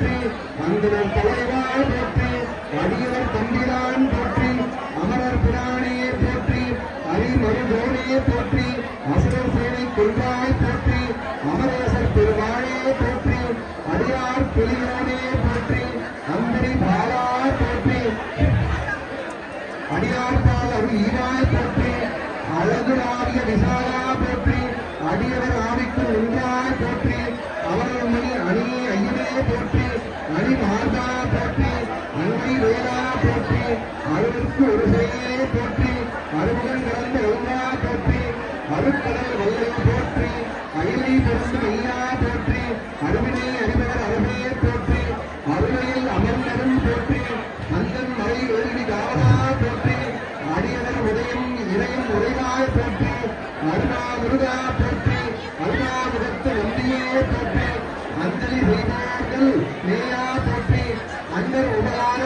போற்றி அந்தனர் தலைவா போற்றி அடியவர் தம்பிரான் போற்றி அமரர் பிரானே போற்றி அரிமருகோனே போற்றி அசுரர் சேனை கொள்வாய் போற்றி அமரேசர் பெருவாழே போற்றி அடியார் பெரியோனே போற்றி அந்தரி பாலா போற்றி அடியார் பால் அருள் ஈராய் போற்றி அழகுராவிய விசாலா போற்றி அடியவர் ஆவிக்கு ஒன்றாய் போற்றி அவர்கள் மணி அணி ஐயனே போற்றி அணி மார்பா போற்றி அங்கை வேளா போற்றி அருளுக்கு ஒரு செய்யே போற்றி அருமுகன் கலந்த ஒன்றா போற்றி அருட்கடல் வல்லை போற்றி அயலை பொருந்து ஐயா போற்றி அருவினை அறிவதர் அருமே போற்றி அருளையில் அமர்ந்தரும் போற்றி அந்தன் மலை எழுதி காவலா போற்றி அடியவர் உதயம் இறையும் உரைவாய் போற்றி அருணா முருகா போற்றி அருணா முகத்து நந்தியே போற்றி அஞ்சலி செய்வார்கள் நேயா போற்றி அண்டர் உடலான